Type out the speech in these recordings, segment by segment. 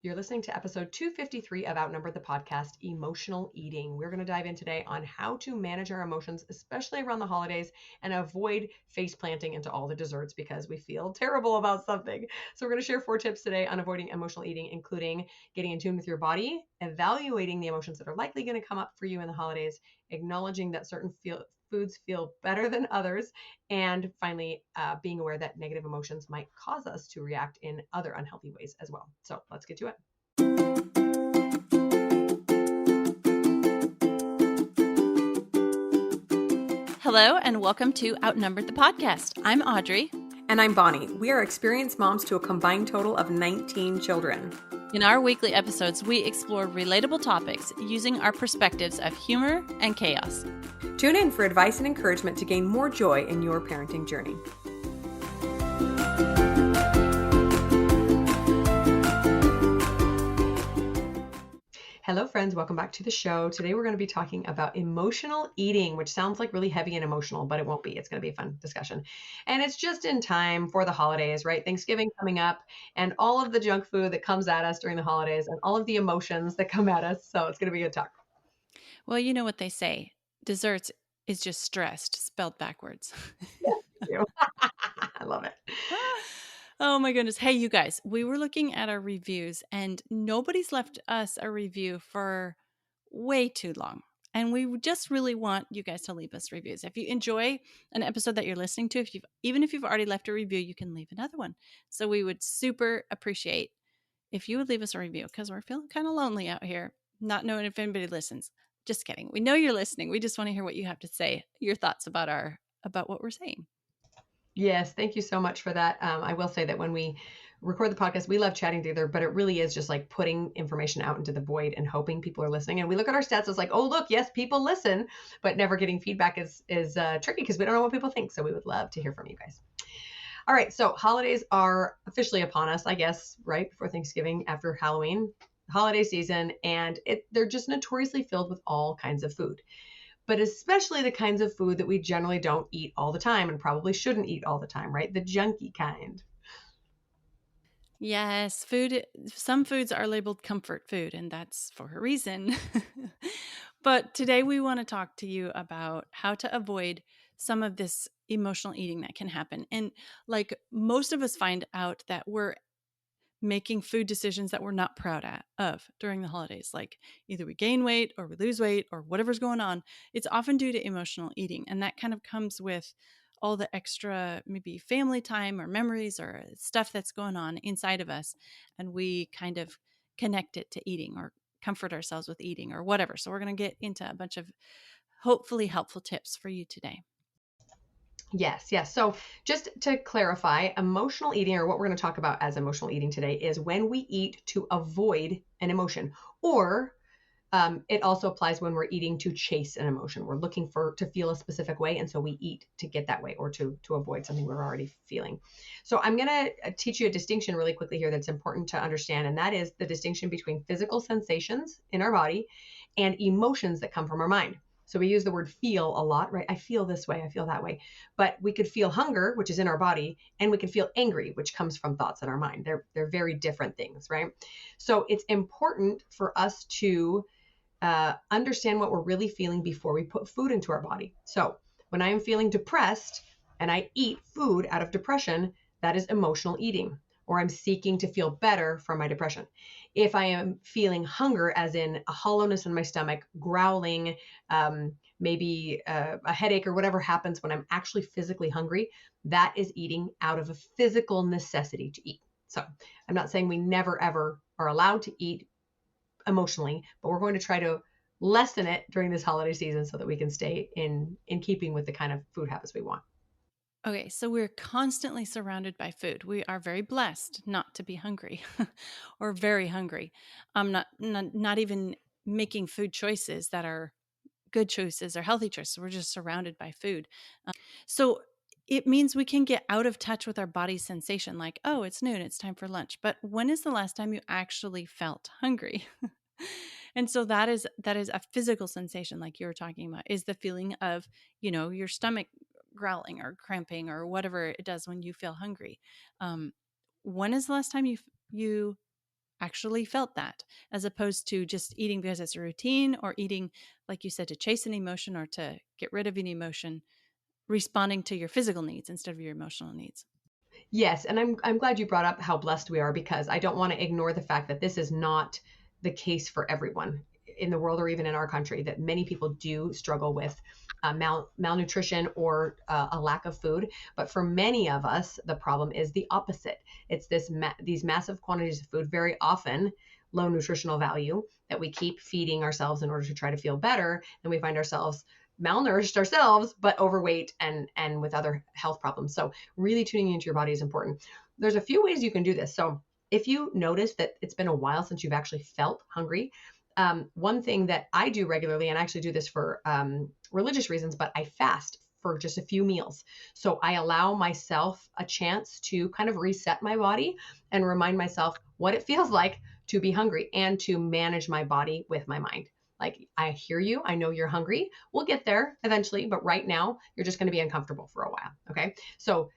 You're listening to episode 253 of Outnumbered, the podcast, Emotional Eating. We're going to dive in today on how to manage our emotions, especially around the holidays, and avoid face planting into all the desserts because we feel terrible about something. So we're going to share 4 tips today on avoiding emotional eating, including getting in tune with your body, evaluating the emotions that are likely going to come up for you in the holidays, acknowledging that certain foods feel better than others, and finally, being aware that negative emotions might cause us to react in other unhealthy ways as well. So let's get to it. Hello, and welcome to Outnumbered, the podcast. I'm Audrey. And I'm Bonnie. We are experienced moms to a combined total of 19 children. In our weekly episodes, we explore relatable topics using our perspectives of humor and chaos. Tune in for advice and encouragement to gain more joy in your parenting journey. Hello, friends. Welcome back to the show. Today, we're going to be talking about emotional eating, which sounds like really heavy and emotional, but it won't be. It's going to be a fun discussion. And it's just in time for the holidays, right? Thanksgiving coming up and all of the junk food that comes at us during the holidays and all of the emotions that come at us. So it's going to be a good talk. Well, you know what they say. Desserts is just stressed, spelled backwards. Yeah, I love it. Oh my goodness. Hey, you guys, we were looking at our reviews and nobody's left us a review for way too long. And we just really want you guys to leave us reviews. If you enjoy an episode that you're listening to, even if you've already left a review, you can leave another one. So we would super appreciate if you would leave us a review because we're feeling kind of lonely out here, not knowing if anybody listens. Just kidding. We know you're listening. We just want to hear what you have to say, your thoughts about what we're saying. Yes, thank you so much for that. I will say that when we record the podcast, we love chatting together, but it really is just like putting information out into the void and hoping people are listening. And we look at our stats as like, oh, look, yes, people listen, but never getting feedback is tricky because we don't know what people think. So we would love to hear from you guys. All right, so holidays are officially upon us, I guess, right before Thanksgiving, after Halloween, holiday season, and they're just notoriously filled with all kinds of food, but especially the kinds of food that we generally don't eat all the time and probably shouldn't eat all the time, right? The junky kind. Yes, some foods are labeled comfort food, and that's for a reason. But today we want to talk to you about how to avoid some of this emotional eating that can happen. And like most of us find out that we're making food decisions that we're not proud of during the holidays. Like either we gain weight or we lose weight or whatever's going on. It's often due to emotional eating. And that kind of comes with all the extra maybe family time or memories or stuff that's going on inside of us. And we kind of connect it to eating or comfort ourselves with eating or whatever. So we're going to get into a bunch of hopefully helpful tips for you today. Yes, yes. So just to clarify, emotional eating, or what we're going to talk about as emotional eating today, is when we eat to avoid an emotion, or it also applies when we're eating to chase an emotion. We're looking to feel a specific way, and so we eat to get that way or to avoid something we're already feeling. So I'm going to teach you a distinction really quickly here that's important to understand, and that is the distinction between physical sensations in our body and emotions that come from our mind. So we use the word feel a lot, right? I feel this way, I feel that way. But we could feel hunger, which is in our body, and we can feel angry, which comes from thoughts in our mind. They're very different things, right? So it's important for us to understand what we're really feeling before we put food into our body. So when I am feeling depressed and I eat food out of depression, that is emotional eating, or I'm seeking to feel better from my depression. If I am feeling hunger, as in a hollowness in my stomach, growling, maybe a headache or whatever happens when I'm actually physically hungry, that is eating out of a physical necessity to eat. So I'm not saying we never, ever are allowed to eat emotionally, but we're going to try to lessen it during this holiday season so that we can stay in keeping with the kind of food habits we want. Okay, so we're constantly surrounded by food. We are very blessed not to be hungry or very hungry. Not even making food choices that are good choices or healthy choices. We're just surrounded by food. So it means we can get out of touch with our body's sensation like, oh, it's noon, it's time for lunch. But when is the last time you actually felt hungry? And so that is a physical sensation like you were talking about, is the feeling of, your stomach growling or cramping or whatever it does when you feel hungry. When is the last time you actually felt that, as opposed to just eating because it's a routine, or eating, like you said, to chase an emotion or to get rid of an emotion, responding to your physical needs instead of your emotional needs. Yes, and I'm glad you brought up how blessed we are, because I don't want to ignore the fact that this is not the case for everyone in the world or even in our country. That many people do struggle with malnutrition or a lack of food. But for many of us, the problem is the opposite. It's these massive quantities of food, very often low nutritional value, that we keep feeding ourselves in order to try to feel better, and we find ourselves malnourished ourselves, but overweight and with other health problems. So really tuning into your body is important. There's a few ways you can do this. So if you notice that it's been a while since you've actually felt hungry, one thing that I do regularly, and I actually do this for religious reasons, but I fast for just a few meals. So I allow myself a chance to kind of reset my body and remind myself what it feels like to be hungry, and to manage my body with my mind. Like, I hear you. I know you're hungry. We'll get there eventually, but right now you're just going to be uncomfortable for a while. Okay. So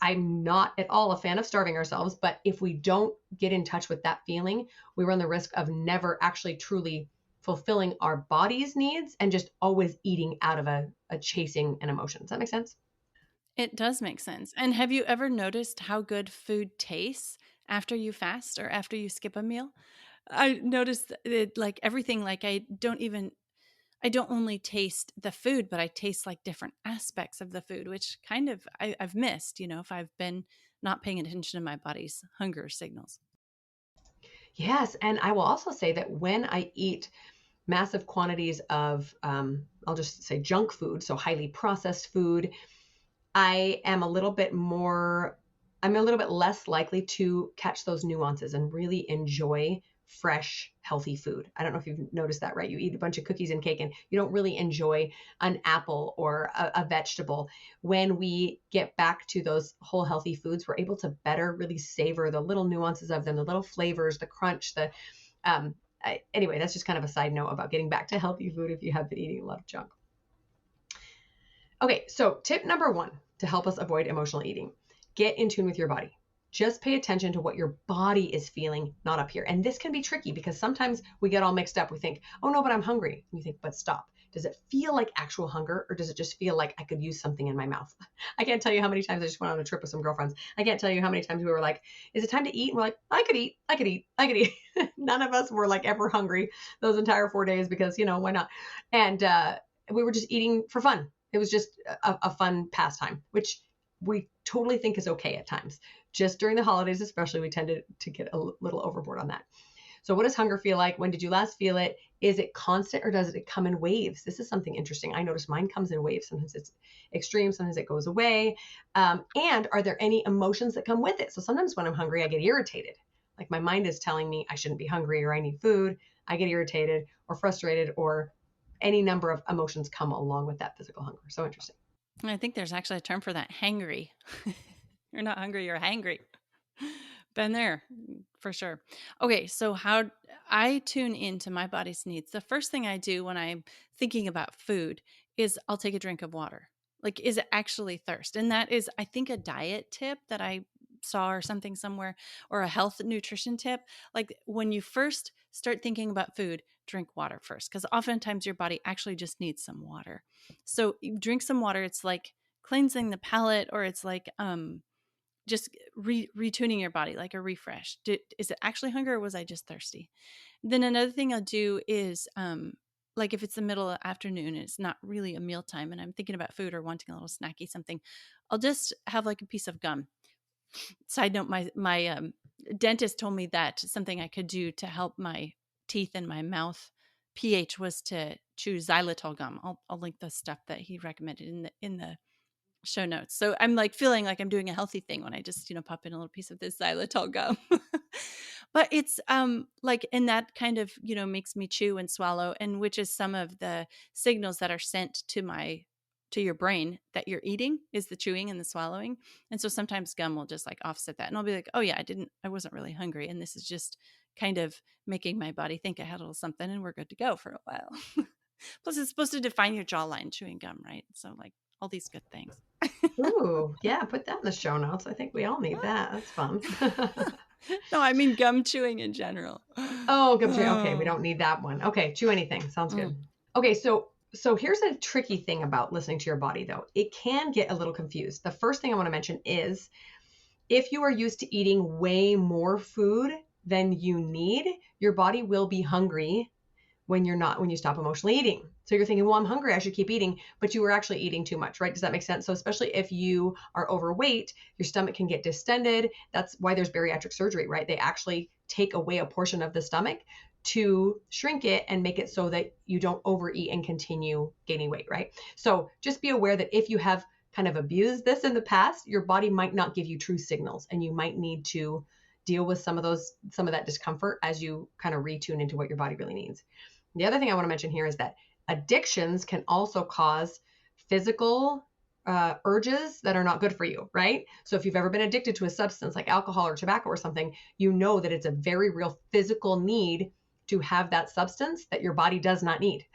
I'm not at all a fan of starving ourselves, but if we don't get in touch with that feeling, we run the risk of never actually truly fulfilling our body's needs and just always eating out of a chasing an emotion. Does that make sense? It does make sense. And have you ever noticed how good food tastes after you fast or after you skip a meal? I noticed it, like everything, like I don't only taste the food, but I taste like different aspects of the food, which kind of I've missed, if I've been not paying attention to my body's hunger signals. Yes. And I will also say that when I eat massive quantities of, I'll just say junk food, so highly processed food, I am a little bit more, I'm a little bit less likely to catch those nuances and really enjoy fresh, healthy food. I don't know if you've noticed that, right? You eat a bunch of cookies and cake and you don't really enjoy an apple or a vegetable. When we get back to those whole healthy foods, we're able to better really savor the little nuances of them, the little flavors, the crunch, anyway, that's just kind of a side note about getting back to healthy food if you have been eating a lot of junk. Okay, so tip number one to help us avoid emotional eating: get in tune with your body. Just pay attention to what your body is feeling, not up here. And this can be tricky because sometimes we get all mixed up. We think, oh no, but I'm hungry. And you think, but stop. Does it feel like actual hunger, or does it just feel like I could use something in my mouth? I can't tell you how many times I just went on a trip with some girlfriends. I can't tell you how many times we were like, is it time to eat? And we're like, I could eat, I could eat, I could eat. None of us were like ever hungry those entire 4 days because, why not? And we were just eating for fun. It was just a fun pastime, which we totally think is okay at times. Just during the holidays, especially, we tend to get a little overboard on that. So what does hunger feel like? When did you last feel it? Is it constant, or does it come in waves? This is something interesting. I notice mine comes in waves. Sometimes it's extreme, sometimes it goes away. And are there any emotions that come with it? So sometimes when I'm hungry, I get irritated. Like my mind is telling me I shouldn't be hungry or I need food. I get irritated or frustrated, or any number of emotions come along with that physical hunger. So interesting. And I think there's actually a term for that, hangry. You're not hungry, you're hangry. Been there for sure. Okay, so how I tune into my body's needs. The first thing I do when I'm thinking about food is I'll take a drink of water. Like, is it actually thirst? And that is, I think, a diet tip that I saw or something somewhere, or a health nutrition tip. Like, when you first start thinking about food, drink water first, because oftentimes your body actually just needs some water. So you drink some water. It's like cleansing the palate, or it's like just retuning your body, like a refresh. Is it actually hunger, or was I just thirsty? Then another thing I'll do is like if it's the middle of the afternoon and it's not really a mealtime and I'm thinking about food or wanting a little snacky something, I'll just have like a piece of gum. Side note, my dentist told me that something I could do to help my teeth and my mouth pH was to chew xylitol gum. I'll link the stuff that he recommended in the show notes. So I'm like feeling like I'm doing a healthy thing when I just, pop in a little piece of this xylitol gum. But it's like, and that kind of, makes me chew and swallow, and which is some of the signals that are sent to your brain that you're eating, is the chewing and the swallowing. And so sometimes gum will just like offset that. And I'll be like, oh yeah, I wasn't really hungry. And this is just kind of making my body think I had a little something, and we're good to go for a while. Plus it's supposed to define your jawline, chewing gum, right? So like all these good things. Ooh, yeah, put that in the show notes. I think we all need that. That's fun. No, I mean gum chewing in general. Oh, gum chewing. Okay, we Oh. don't need that one. Okay, chew anything. Sounds Mm. good. Okay, so here's a tricky thing about listening to your body though. It can get a little confused. The first thing I want to mention is if you are used to eating way more food than you need, your body will be hungry when you stop emotionally eating. So you're thinking, well, I'm hungry, I should keep eating, but you were actually eating too much, right? Does that make sense? So especially if you are overweight, your stomach can get distended. That's why there's bariatric surgery, right? They actually take away a portion of the stomach to shrink it and make it so that you don't overeat and continue gaining weight, right? So just be aware that if you have kind of abused this in the past, your body might not give you true signals and you might need to deal with some of that discomfort as you kind of retune into what your body really needs. The other thing I want to mention here is that addictions can also cause physical urges that are not good for you, right? So if you've ever been addicted to a substance like alcohol or tobacco or something, you know that it's a very real physical need to have that substance that your body does not need.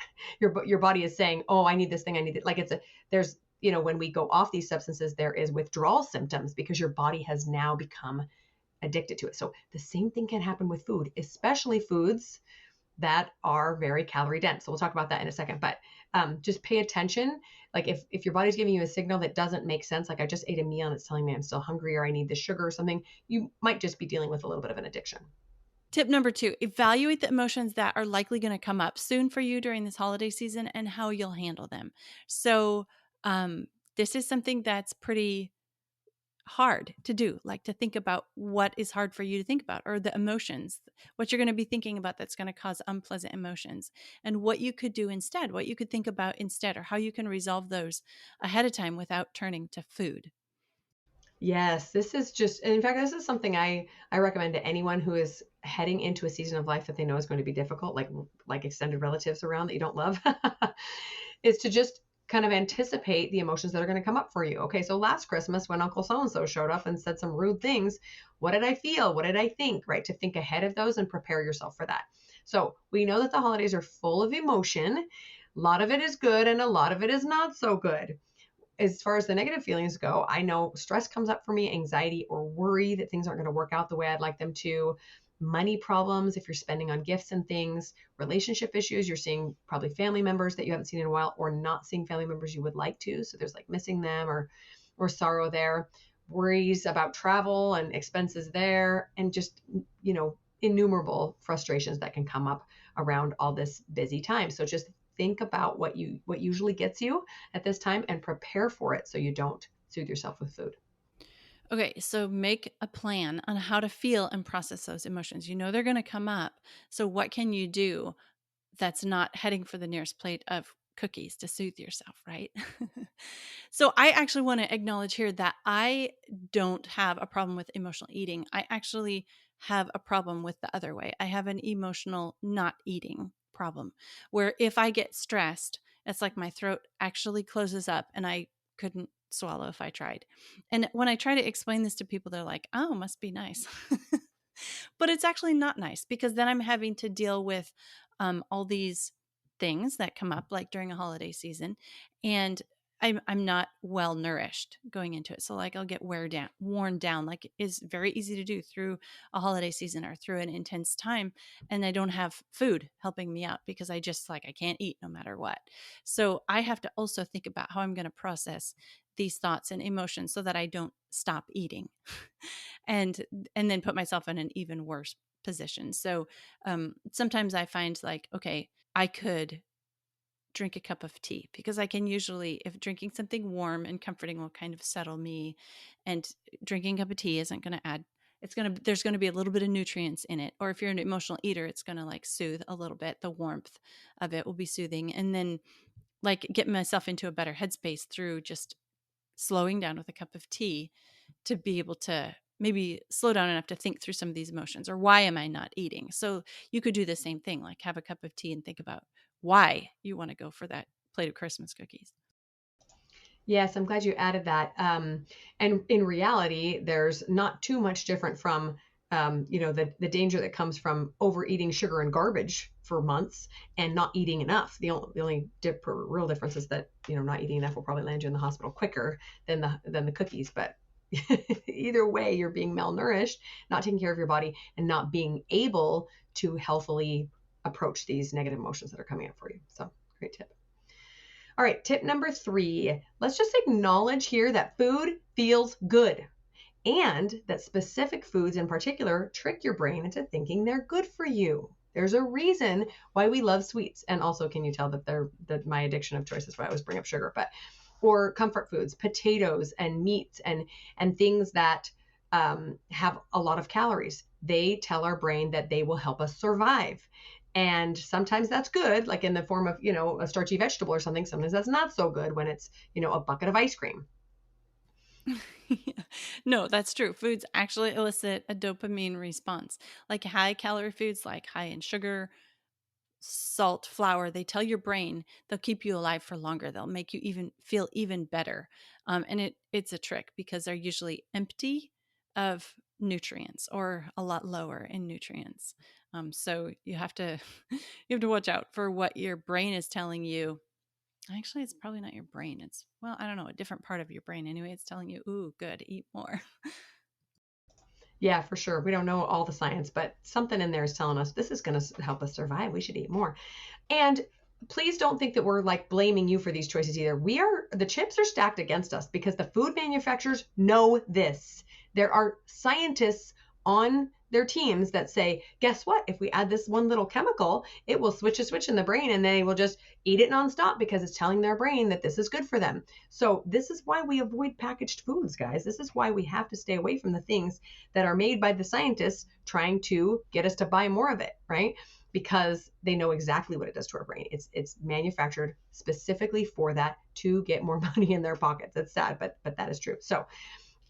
Your body is saying, "Oh, I need this thing. I need it." Like there's when we go off these substances, there is withdrawal symptoms because your body has now become addicted to it. So the same thing can happen with food, especially foods that are very calorie dense. So we'll talk about that in a second, but just pay attention. Like if your body's giving you a signal that doesn't make sense, like I just ate a meal and it's telling me I'm still hungry or I need the sugar or something, you might just be dealing with a little bit of an addiction. Tip number 2, evaluate the emotions that are likely going to come up soon for you during this holiday season and how you'll handle them. So, this is something that's pretty hard to do, like to think about what is hard for you to think about or the emotions, what you're going to be thinking about that's going to cause unpleasant emotions, and what you could do instead, what you could think about instead, or how you can resolve those ahead of time without turning to food. Yes, this is just, and in fact, this is something I recommend to anyone who is heading into a season of life that they know is going to be difficult, like extended relatives around that you don't love, is to just kind of anticipate the emotions that are going to come up for you. Okay, so last Christmas when Uncle so and so showed up and said some rude things, what did I feel? What did I think? Right, to think ahead of those and prepare yourself for that. So we know that the holidays are full of emotion. A lot of it is good and a lot of it is not so good. As far as the negative feelings go, I know stress comes up for me, anxiety or worry that things aren't going to work out the way I'd like them to, money problems if you're spending on gifts and things, relationship issues, you're seeing probably family members that you haven't seen in a while or not seeing family members you would like to. So there's like missing them or sorrow there, worries about travel and expenses there, and just, innumerable frustrations that can come up around all this busy time. So just think about what usually gets you at this time and prepare for it so you don't soothe yourself with food. Okay, so make a plan on how to feel and process those emotions. You know they're going to come up. So, what can you do that's not heading for the nearest plate of cookies to soothe yourself, right? So, I actually want to acknowledge here that I don't have a problem with emotional eating. I actually have a problem with the other way. I have an emotional not eating problem where if I get stressed, it's like my throat actually closes up and I couldn't swallow if I tried. And when I try to explain this to people, they're like, oh, must be nice. But it's actually not nice because then I'm having to deal with all these things that come up like during a holiday season, and I'm not well nourished going into it. So like I'll get worn down, like is very easy to do through a holiday season or through an intense time, and I don't have food helping me out because I just like I can't eat no matter what. So I have to also think about how I'm going to process these thoughts and emotions so that I don't stop eating. and and then put myself in an even worse position. So sometimes I find like, okay, I could drink a cup of tea because I can usually, if drinking something warm and comforting will kind of settle me, and drinking a cup of tea isn't going to add. There's going to be a little bit of nutrients in it. Or if you're an emotional eater, it's going to like soothe a little bit. The warmth of it will be soothing. And then like get myself into a better headspace through just slowing down with a cup of tea to be able to maybe slow down enough to think through some of these emotions or why am I not eating? So you could do the same thing, like have a cup of tea and think about why you want to go for that plate of Christmas cookies. Yes, I'm glad you added that. And in reality, there's not too much different from, the danger that comes from overeating sugar and garbage for months and not eating enough. The only real difference is that, not eating enough will probably land you in the hospital quicker than the cookies. But either way, you're being malnourished, not taking care of your body, and not being able to healthily approach these negative emotions that are coming up for you. So great tip. All right, tip number 3. Let's just acknowledge here that food feels good, and that specific foods in particular trick your brain into thinking they're good for you. There's a reason why we love sweets. And also, can you tell that my addiction of choice is why I always bring up sugar, or comfort foods, potatoes and meats and things that have a lot of calories. They tell our brain that they will help us survive. And sometimes that's good, like in the form of, a starchy vegetable or something. Sometimes that's not so good when it's, a bucket of ice cream. No, that's true. Foods actually elicit a dopamine response. Like high calorie foods, like high in sugar, salt, flour, they tell your brain they'll keep you alive for longer. They'll make you even feel even better. And it's a trick because they're usually empty of nutrients or a lot lower in nutrients. So you have to you have to watch out for what your brain is telling you. Actually, it's probably not your brain. It's, well, I don't know, a different part of your brain. Anyway, it's telling you, ooh, good, eat more. Yeah, for sure. We don't know all the science, but something in there is telling us this is going to help us survive. We should eat more. And please don't think that we're like blaming you for these choices either. The chips are stacked against us because the food manufacturers know this. There are scientists on their teams that say, guess what? If we add this one little chemical, it will switch a switch in the brain and they will just eat it nonstop because it's telling their brain that this is good for them. So this is why we avoid packaged foods, guys. This is why we have to stay away from the things that are made by the scientists trying to get us to buy more of it, right? Because they know exactly what it does to our brain. It's manufactured specifically for that, to get more money in their pockets. It's sad, but that is true. So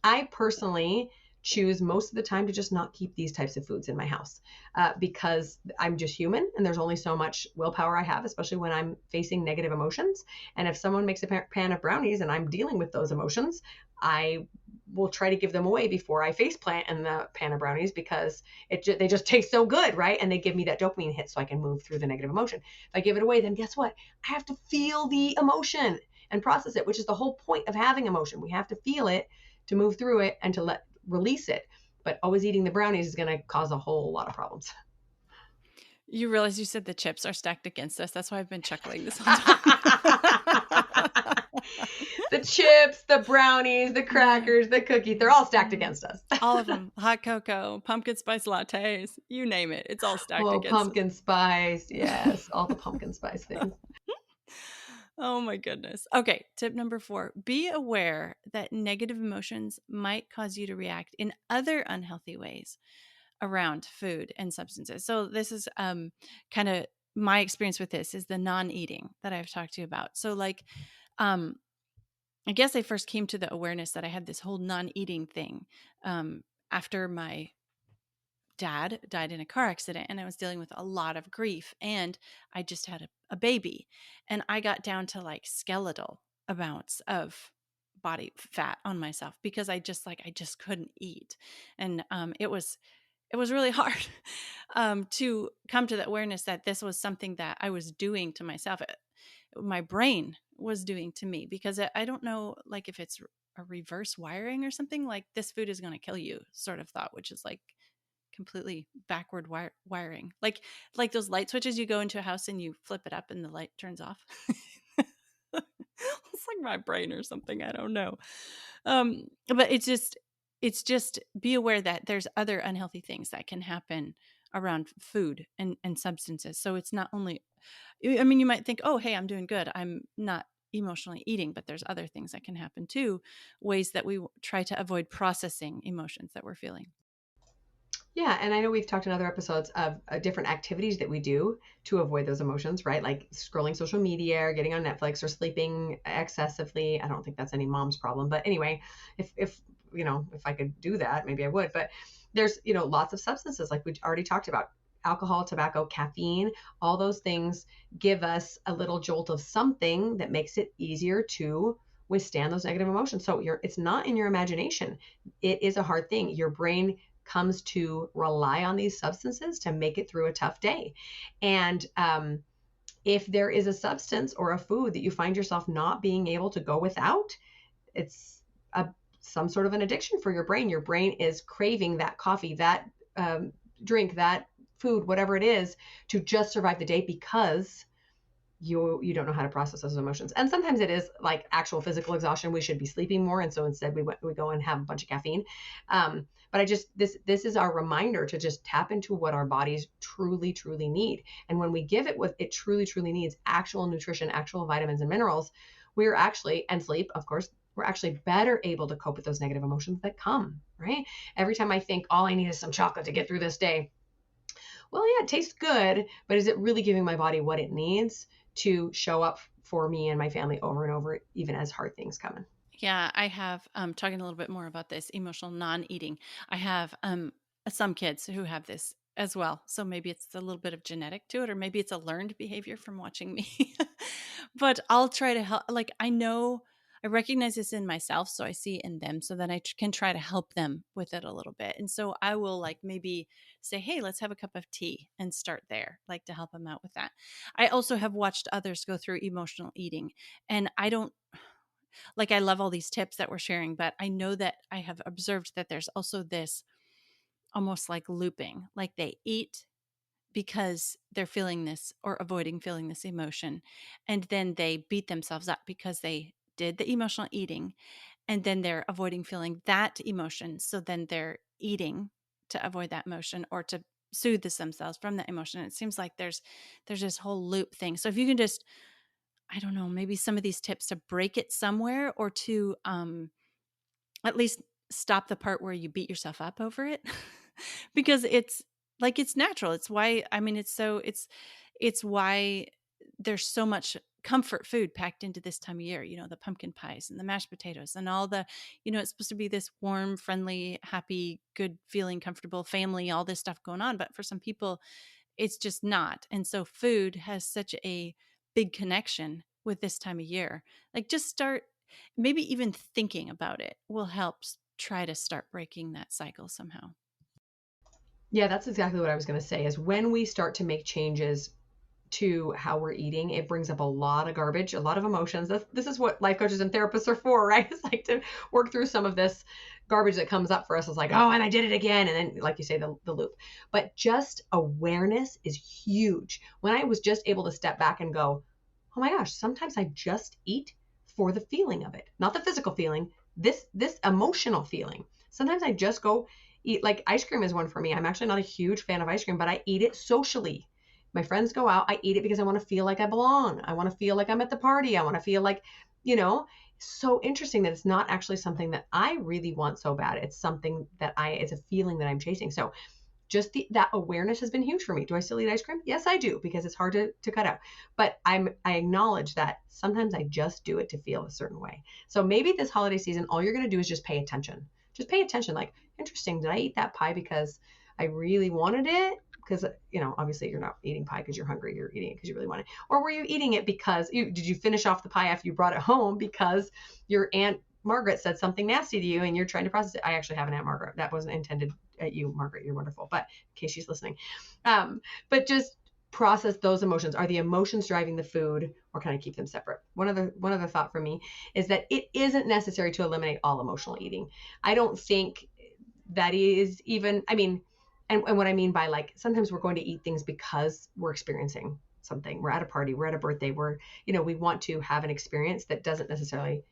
I personally choose most of the time to just not keep these types of foods in my house because I'm just human and there's only so much willpower I have, especially when I'm facing negative emotions. And if someone makes a pan of brownies and I'm dealing with those emotions, I will try to give them away before I face plant in the pan of brownies because they just taste so good, right? And they give me that dopamine hit so I can move through the negative emotion. If I give it away, then guess what? I have to feel the emotion and process it, which is the whole point of having emotion. We have to feel it to move through it and to release it. But always eating the brownies is going to cause a whole lot of problems. You realize you said the chips are stacked against us. That's why I've been chuckling this whole time. The chips, the brownies, the crackers, the cookies, they're all stacked against us. All of them. Hot cocoa, pumpkin spice lattes, you name it. It's all stacked against pumpkin us. Spice. Yes, all the pumpkin spice things. Oh my goodness. Okay, tip number 4. Be aware that negative emotions might cause you to react in other unhealthy ways around food and substances. So this is kind of my experience with this is the non-eating that I've talked to you about. So like I guess I first came to the awareness that I had this whole non-eating thing after my dad died in a car accident and I was dealing with a lot of grief and I just had a baby and I got down to like skeletal amounts of body fat on myself because I just couldn't eat. And it was really hard to come to the awareness that this was something that I was doing to myself. My brain was doing to me because I don't know, like if it's a reverse wiring or something, like this food is going to kill you sort of thought, which is like completely backward wiring. Like those light switches you go into a house and you flip it up and the light turns off. It's like my brain or something. I don't know. But it's just be aware that there's other unhealthy things that can happen around food and substances. So it's not only, I mean, you might think, oh, hey, I'm doing good. I'm not emotionally eating, but there's other things that can happen too, ways that we try to avoid processing emotions that we're feeling. Yeah, and I know we've talked in other episodes of different activities that we do to avoid those emotions, right? Like scrolling social media or getting on Netflix or sleeping excessively. I don't think that's any mom's problem, but anyway, if I could do that, maybe I would. But there's, lots of substances like we already talked about. Alcohol, tobacco, caffeine, all those things give us a little jolt of something that makes it easier to withstand those negative emotions. So it's not in your imagination. It is a hard thing. Your brain comes to rely on these substances to make it through a tough day. And if there is a substance or a food that you find yourself not being able to go without, it's a some sort of an addiction for your brain. Your brain is craving that coffee, that drink, that food, whatever it is, to just survive the day because you don't know how to process those emotions. And sometimes it is like actual physical exhaustion. We should be sleeping more, and so instead we go and have a bunch of caffeine. But I just this is our reminder to just tap into what our bodies truly need. And when we give it what it truly needs, actual nutrition, actual vitamins and minerals, we're actually, and sleep, of course, we're actually better able to cope with those negative emotions that come, right? Every time I think all I need is some chocolate to get through this day, well, yeah, it tastes good, but is it really giving my body what it needs to show up for me and my family over and over, even as hard things come in? Yeah, I have talking a little bit more about this emotional non-eating. I have some kids who have this as well. So maybe it's a little bit of genetic to it, or maybe it's a learned behavior from watching me. But I'll try to help. Like, I know I recognize this in myself, so I see it in them, so then can try to help them with it a little bit. And so I will like maybe say, "Hey, let's have a cup of tea," and start there, like to help them out with that. I also have watched others go through emotional eating, and I don't like, I love all these tips that we're sharing, but I know that I have observed that there's also this almost like looping, like they eat because they're feeling this or avoiding feeling this emotion. And then they beat themselves up because they did the emotional eating, and then they're avoiding feeling that emotion. So then they're eating to avoid that emotion or to soothe themselves from that emotion. It seems like there's this whole loop thing. So if you can just, I don't know, maybe some of these tips to break it somewhere, or to at least stop the part where you beat yourself up over it. Because it's like, it's natural. It's why, I mean, it's why there's so much comfort food packed into this time of year, the pumpkin pies and the mashed potatoes and all the, it's supposed to be this warm, friendly, happy, good feeling, comfortable family, all this stuff going on. But for some people, it's just not. And so food has such a big connection with this time of year. Like, just start, maybe even thinking about it will help try to start breaking that cycle somehow. Yeah, that's exactly what I was going to say is when we start to make changes to how we're eating, it brings up a lot of garbage, a lot of emotions. This is what life coaches and therapists are for, right? It's like to work through some of this garbage that comes up for us. It's like, oh, and I did it again. And then, like you say, the loop. But just awareness is huge. When I was just able to step back and go, oh my gosh, sometimes I just eat for the feeling of it, not the physical feeling, this emotional feeling. Sometimes I just go eat, like ice cream is one for me. I'm actually not a huge fan of ice cream, but I eat it socially. My friends go out, I eat it because I want to feel like I belong. I want to feel like I'm at the party. I want to feel like, you know, so interesting that it's not actually something that I really want so bad. It's something that it's a feeling that I'm chasing. So just that awareness has been huge for me. Do I still eat ice cream? Yes, I do, because it's hard to cut out. But I acknowledge that sometimes I just do it to feel a certain way. So maybe this holiday season, all you're going to do is just pay attention. Just pay attention. Like, interesting, did I eat that pie because I really wanted it? Because, obviously you're not eating pie because you're hungry. You're eating it because you really want it. Or were you eating it because did you finish off the pie after you brought it home because your Aunt Margaret said something nasty to you and you're trying to process it? I actually have an Aunt Margaret. That wasn't intended at you, Margaret. You're wonderful. But in case she's listening, but just process those emotions. Are the emotions driving the food, or can I keep them separate? One other thought for me is that it isn't necessary to eliminate all emotional eating. I don't think that is even, I mean, and what I mean by, like, sometimes we're going to eat things because we're experiencing something. We're at a party, we're at a birthday, we want to have an experience that doesn't necessarily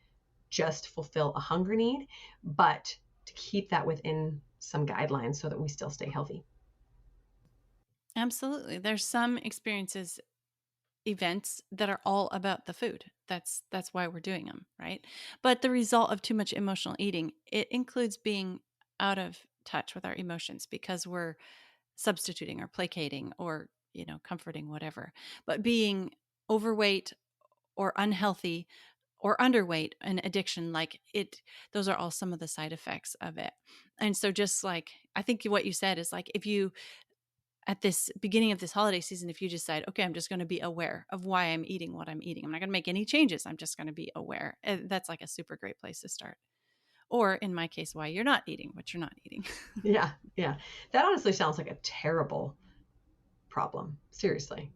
just fulfill a hunger need, but to keep that within some guidelines so that we still stay healthy. Absolutely. There's some experiences, events that are all about the food. That's why we're doing them, right? But the result of too much emotional eating, it includes being out of touch with our emotions because we're substituting or placating or, comforting, whatever. But being overweight or unhealthy or underweight and addiction, like it, those are all some of the side effects of it. And so, just like, I think what you said is like, if you, at this beginning of this holiday season, if you decide, okay, I'm just going to be aware of why I'm eating what I'm eating, I'm not going to make any changes, I'm just going to be aware. That's like a super great place to start. Or in my case, why you're not eating what you're not eating. Yeah. That honestly sounds like a terrible problem. Seriously.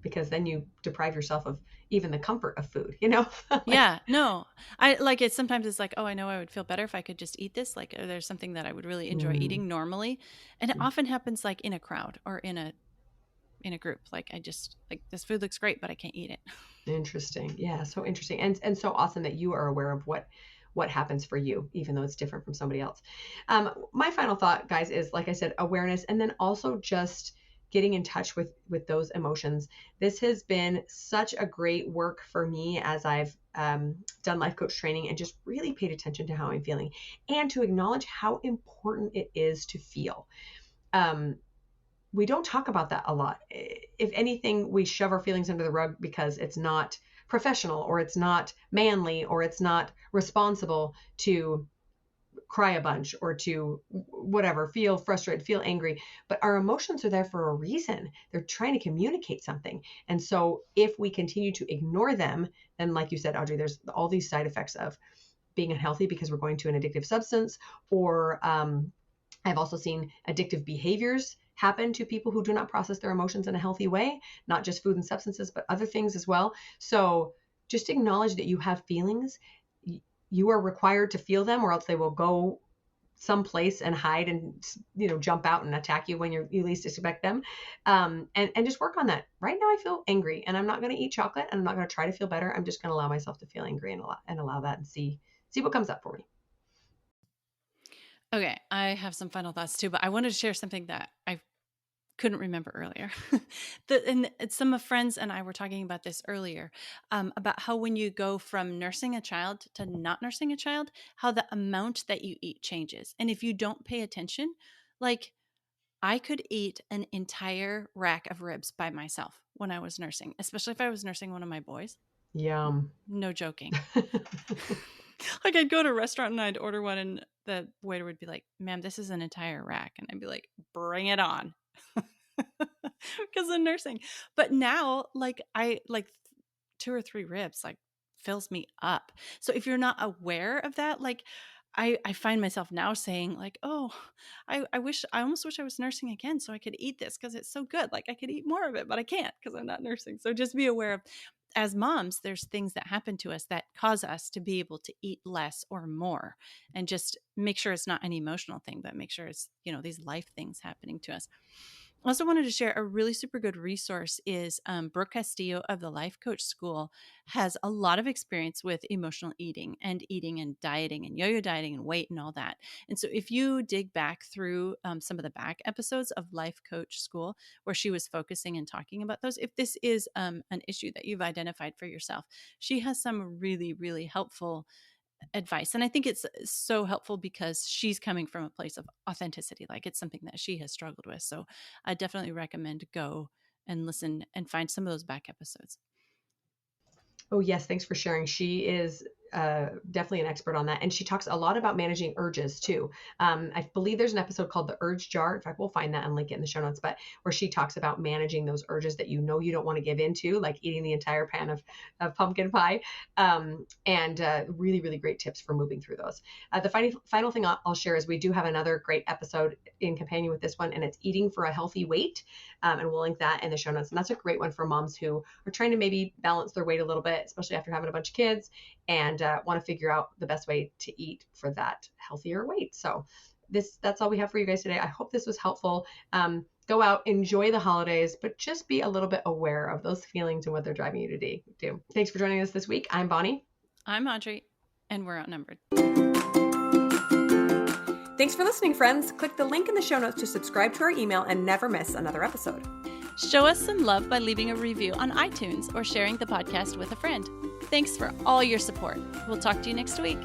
because then you deprive yourself of even the comfort of food, you know? Like, Yeah, no. I like it. Sometimes it's like, oh, I know I would feel better if I could just eat this. Like there's something that I would really enjoy mm, eating normally. And it often happens like in a crowd or in a group. Like I just like this food looks great, but I can't eat it. interesting. Yeah, so interesting. And so awesome that you are aware of what happens for you, even though it's different from somebody else. My final thought, guys, is like I said, awareness, and then also just getting in touch with those emotions. This has been such a great work for me as I've done life coach training and just really paid attention to how I'm feeling and to acknowledge how important it is to feel. Um, we don't talk about that a lot. If anything, we shove our feelings under the rug because it's not professional or it's not manly or it's not responsible to cry a bunch or to whatever, feel frustrated, feel angry. But our emotions are there for a reason. They're trying to communicate something. And so if we continue to ignore them, then like you said, Audrey, there's all these side effects of being unhealthy because we're going to an addictive substance, or I've also seen addictive behaviors happen to people who do not process their emotions in a healthy way, not just food and substances, but other things as well. So just acknowledge that you have feelings. You are required to feel them, or else they will go someplace and hide and, you know, jump out and attack you when you least expect them. And just work on that. Right now I feel angry and I'm not going to eat chocolate and I'm not going to try to feel better. I'm just going to allow myself to feel angry and allow that and see what comes up for me. Okay, I have some final thoughts too, but I wanted to share something that I couldn't remember earlier. Some of friends and I were talking about this earlier, about how when you go from nursing a child to not nursing a child, how the amount that you eat changes. And if you don't pay attention, like I could eat an entire rack of ribs by myself when I was nursing, especially if I was nursing one of my boys. Yum. No joking. Like I'd go to a restaurant and I'd order one and the waiter would be like, "Ma'am, this is an entire rack." And I'd be like, "Bring it on." Because of nursing. But now like I like 2 or 3 ribs like fills me up. So if you're not aware of that, like I find myself now saying like, oh, I almost wish I was nursing again so I could eat this because it's so good. Like I could eat more of it, but I can't because I'm not nursing. So just be aware of, as moms, there's things that happen to us that cause us to be able to eat less or more, and just make sure it's not an emotional thing, but make sure it's, these life things happening to us. I also wanted to share a really super good resource is Brooke Castillo of the Life Coach School has a lot of experience with emotional eating and dieting and yo-yo dieting and weight and all that. And so if you dig back through some of the back episodes of Life Coach School where she was focusing and talking about those, if this is an issue that you've identified for yourself, she has some really, really helpful advice. And I think it's so helpful because she's coming from a place of authenticity. Like it's something that she has struggled with. So I definitely recommend go and listen and find some of those back episodes. Oh, yes. Thanks for sharing. She is definitely an expert on that. And she talks a lot about managing urges too. I believe there's an episode called The Urge Jar. In fact, we'll find that and link it in the show notes, but where she talks about managing those urges that you don't want to give into, like eating the entire pan of pumpkin pie. And really, really great tips for moving through those. The final thing I'll share is we do have another great episode in companion with this one, and it's eating for a healthy weight. And we'll link that in the show notes. And that's a great one for moms who are trying to maybe balance their weight a little bit, especially after having a bunch of kids, and want to figure out the best way to eat for that healthier weight. So that's all we have for you guys today. I hope this was helpful. Go out, enjoy the holidays, but just be a little bit aware of those feelings and what they're driving you to do. Thanks for joining us this week. I'm Bonnie. I'm Audrey, and we're Outnumbered. Thanks for listening, friends. Click the link in the show notes to subscribe to our email and never miss another episode. Show us some love by leaving a review on iTunes or sharing the podcast with a friend. Thanks for all your support. We'll talk to you next week.